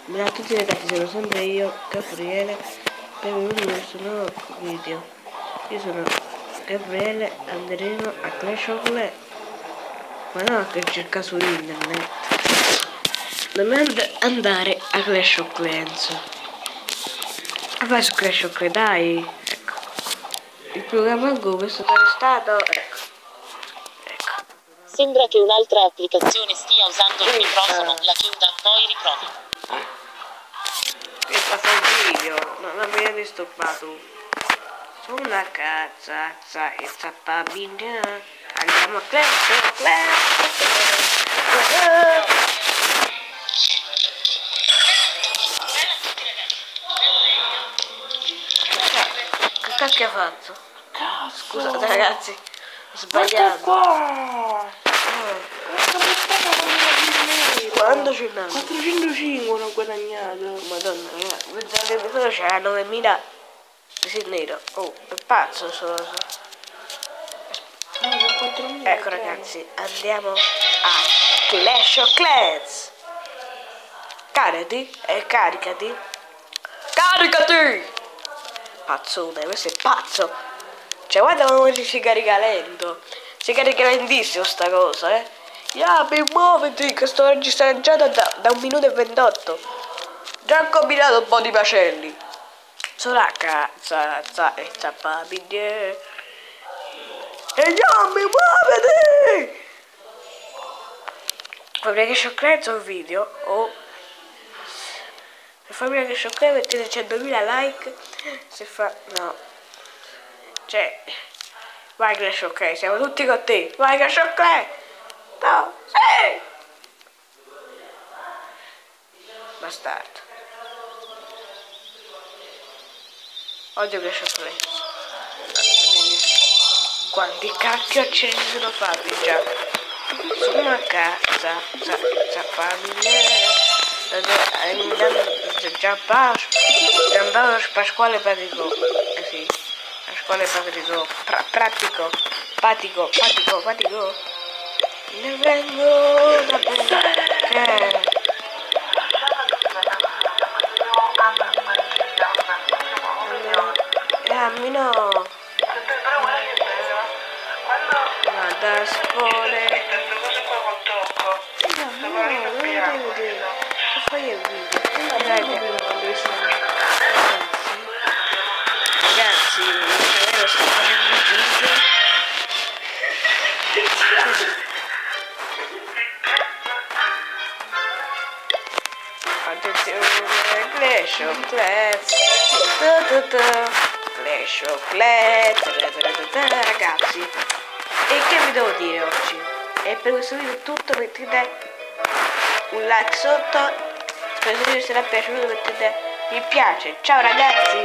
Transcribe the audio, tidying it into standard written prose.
Ciao a tutti ragazzi, sono sempre io, Gabriele, benvenuti in questo nuovo video. Io sono Gabriele, andremo a Clash of Clans, ma no che cerca su internet. Dobbiamo andare a Clash of Clans. Vai su Clash of Clans, dai, ecco. Il programma Google è stato arrestato, ecco. Sembra che un'altra applicazione stia usando il microfono, la chiuda, poi riprovi. Che fa il video, non mi hai disturbato. Sono una cazza e zappabina. Andiamo a Clash of Clans. Che cacchio ha fatto? Scusate ragazzi, ho sbagliato. Qua! Quando ce n'hanno? 405 l'ho guadagnato. Madonna mia, pensate che però c'era 9000 di nero. Oh, è pazzo solo. Ecco ragazzi, andiamo a Clash of Clans. Caricati e caricati. Caricati! Pazzone, questo è pazzo. Cioè guarda come si carica lento. Si carica lentissimo sta cosa, eh. Yabi, muoviti che sto registrando già da 1 minuto e 28. Già ho combinato un po' di macelli. Sono a cazza e zappabile. E Yabi, muoviti! Fammi che sciocchezza un video se fammi che sciocchezza mettete 100.000 like. Se fa no. Cioè vai Clash of Clans, siamo tutti con te. Vai Clash of Clans. No, sì! Bastardo. Odio Clash of Clans. Quanti cacchio ce ne sono fatti già? Sono una cazza, famiglia. Giampaolo Pasquale Patico. Sì. Pasquale Patico. Patico. Ne vengo da perché. A me no. Ma da scuole. Fai il video. Ragazzi, io sto facendo il video. Attenzione, Clash of Clans. Clash of Clans. Ragazzi, e che vi devo dire oggi? E per questo video è tutto, mettete un like sotto. Spero che vi sia piaciuto, mettete mi piace. Ciao ragazzi!